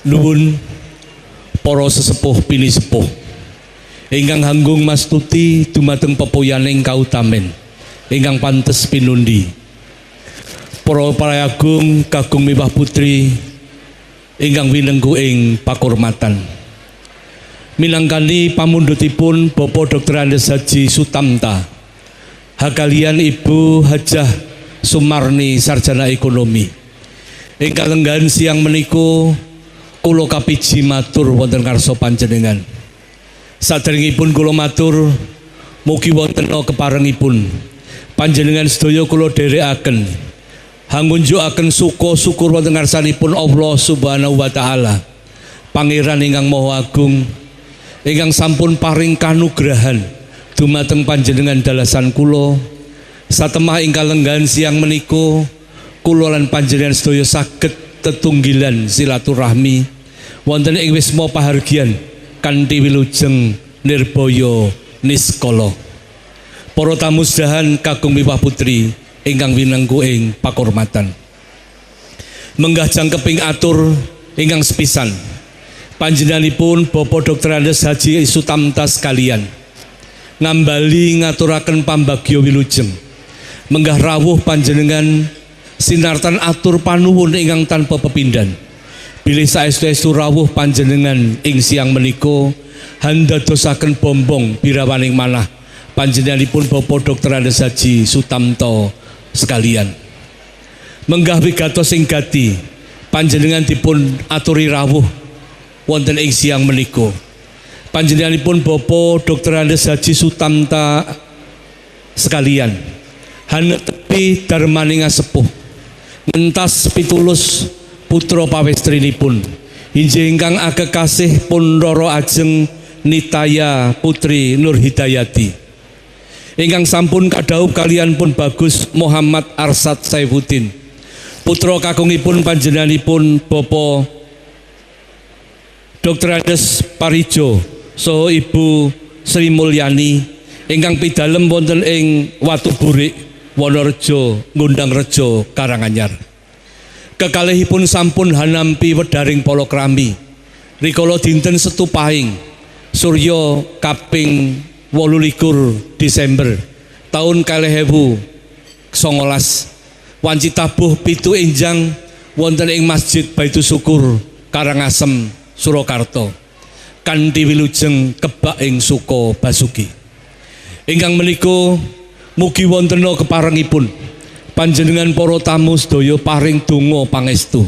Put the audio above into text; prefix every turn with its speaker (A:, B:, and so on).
A: Nuwun para sesepuh pinisepuh ingkang hanggung mastuti dumateng pepoyaning kautamen ingkang pantes pinundi. Para prayagung kagung miwah putri ingkang winengku ing pakurmatan. Minangkani pamundhutipun Bapak Dr. Andes Haji Sutamta hakalian Ibu Hajah Sumarni sarjana ekonomi ingkang lenggan siang meniku kula kapiji matur wonten karsa panjenengan. Saderengipun kula matur mugi wonten keparengipun panjenengan sedaya kula dherekaken hangunjukaken suka syukur wonten ngarsanipun Allah Subhanahu wa taala. Pangeran ingkang Maha Agung ingkang sampun paring kanugrahan dumateng panjenengan dalasan kula satemah ingkang lenggan siang menika kula lan panjenengan sedaya saged tetunggilan silaturahmi wonten ing wisma pahargyan kanthi wilujeng nirbaya niskala. Para tamu sedahan kakung miwah putri ingkang winengku ing pakurmatan. Menggah jangkeping atur ingkang sepisan panjenenganipun Bapak Dr. Andes Haji Sutamta sekalian ngambali ngaturaken pambagya wilujeng menggah rawuh panjenengan sinartan atur panuwun ingkang tanpa pepindhan bilih saestu-estu rawuh panjenengan ing siang menika handadosaken bombong birawaning manah panjenenganipun Bapak Dr. Andes Haji Sutamta sekalian. Menggah wigatos ing gati panjenengan dipun aturi rawuh wonten ing siang menika panjenenganipun Bapak Dr. Andes Haji Sutamta sekalian hanetepi darmaning sepuh mentas pitulus putra pawestrinipun inggih ingkang agekasih pun roro ajeng Nitaya Putri Nur Hidayati ingkang sampun kadhawuh kalian pun Bagus Muhammad Arsad Saifuddin putra kakungipun panjenenganipun Bapak Dr. Andes Parijo saha Ibu Sri Mulyani ingkang pidalem wonten ing Watu Burik Wonorejo Ngundang Rejo Karanganyar. Kekalihipun sampun hanampi wedaring palakrami rikala dinten Setu Pahing Surya kaping 28 Desember taun 2019 wanci tabuh pitu enjang wonten ing Masjid Baitu Syukur Karangasem Surakarta kanthi wilujeng kebak ing Suka Basuki. Ingkang menika mugi wonten keparengipun panjenengan para tamu sedaya paring donga pangestu